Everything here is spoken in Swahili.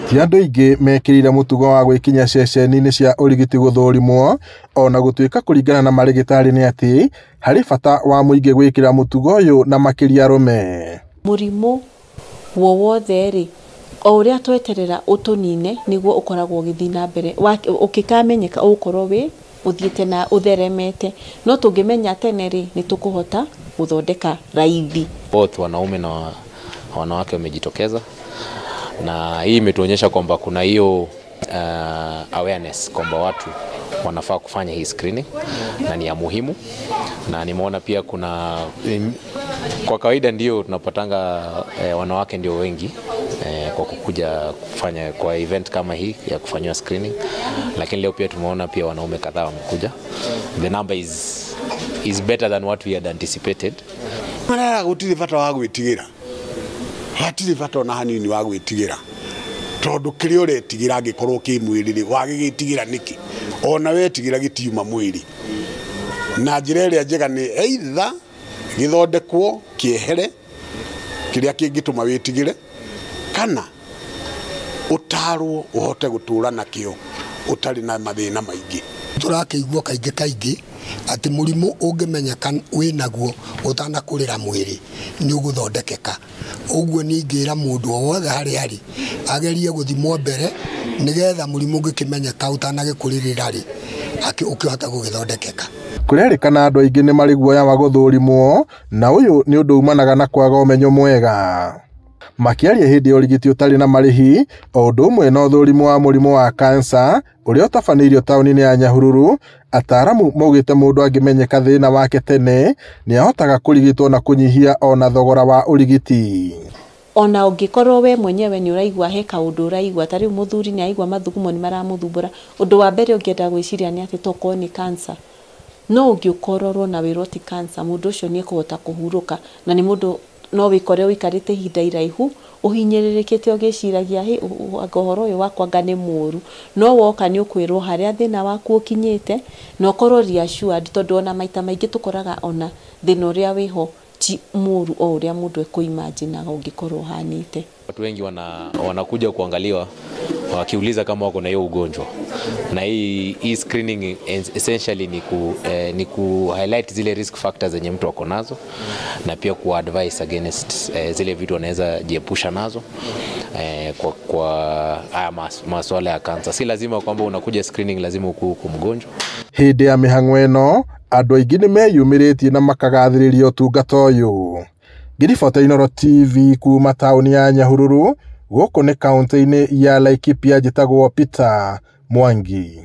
Ti andũ aingĩ mekĩrĩire mũtugo wa gwĩkinya ceceni-inĩ cia ũrigiti gũthũrimwo, ona gũtuĩka kũringana na marĩgĩtarĩ nĩ atĩ harĩ bata wa mũingĩ gwĩkĩra mũtugo ũyũ na makĩria arũme. Mũrimũ wowothe rĩ, o ũrĩa tweterera ũtũnine nĩguo ũkoragwo ũgĩthiĩ na mbere. Ũkĩkamenyeka ũkorwo wĩ ũthiĩte na ũtheremete, no tũngĩmenya tene rĩ nĩ tũkũhota gũthondeka raithi. Both wanaume na wanawake wamejitokeza, na hii imetuonyesha kwamba kuna hiyo awareness kwamba watu wanafaa kufanya hii screening na ni ya muhimu. Na nimeona pia kuna kwa kawaida ndio tunapatanga wanawake ndio wengi kwa kukuja kufanya kwa event kama hii ya kufanywa screening, lakini leo pia tumeona pia wanaume kadhaa wamekuja. The number is better than what we had anticipated. Mara gutiri bata wa gwitigira, hatiri bata na hanini wa gwitigira, tondu kiri uretigira angikorwo ki mwiriri wagigitigira niki, ona wetigira gitiuma mwiri. Na njira iria njega ni either githondekwo kiehere kiria kingituma witigire, kana utarwo uhote gutura nakio utari na mathina maingi. Turakeigua kaingĩ ati mũrimũ ũngĩmenyeka wĩnaguo ũtanakũrĩra mwĩrĩ nĩ ũgũthondekeka. Ũguo ningĩra mũndũ o wothe harĩa arĩ agerie gũthimwo mbere nĩgetha mũrimũ ũngĩkĩmenyeka ũtanagĩkũrĩrĩra rĩ ũkĩhota gũgĩthondekeka. Kũrerĩkana andũ aingĩ nĩ marĩ guoya wa gũthũrimwo, na ũyũ nĩ ũndũ umanaga na kwaga ũmenyo mwega. Makĩaria hĩndĩ ya ũrigiti ũtarĩ na marĩhi, o ũndũ ũmwe na ũthũrimo wa mũrimũ wa cancer ũrĩa ũtabanĩirio taũni-inĩ ya Nyahururu, ataaramu maugĩte mũndũ angĩmenyeka thĩna wake tene nĩ ahotaga kũrigitwo na kũnyihia ona thogora wa ũrigiti. Ona ũngĩkorwo we mwenyewe nĩ ũraigua he kaũndũ ũraigua, ta rĩu mũthuri nĩ aigua mathugumo nĩ maramũthumbũra, ũndũ wa mbere ũngĩenda gwĩciria nĩ atĩ tokorwo nĩ cancer. No ũngĩkororwo na wĩrwo ti cancer, mũndũ ũcio nĩ ekũhota kũhurũka, na nĩ mũndũ no wĩkore ũikarĩte ihinda iraihu ũhinyĩrĩrĩkĩte ũgĩciragia hĩ ũhoro ũyũ wakwa anga nĩ mũru, no woka nĩ ũkwĩrwo harĩa thĩna waku ũkinyĩte na ũkorwo reassured, tondũ ona maita maingĩ tũkoraga ona thĩna ũrĩa wĩho ti mũru o ũrĩa mũndũ ekũimaginaga ũngĩkorwo ũhanĩte. Watu wengi wanakuja kuangaliwa wakiuliza kama wako na hiyo ugonjwa, na hii screening essentially ni ku highlight zile risk factors zenye mtu wako nazo, na pia ku advise against zile vitu anaweza jiepusha nazo kwa haya masuala ya cancer. Si lazima kwamba unakuja screening lazima ukue mgonjwa. Hĩndĩ ya mĩhang'o ĩno andũ aingĩ nĩ meyumĩrĩtie na makagathĩrĩria ũtungata ũyũ. Ngiribota Inooro TV kuma taũni ya Nyahururu, gũkũ nĩ kaunti-inĩ ya Laikipia, njĩtagwo Peter Mwangi.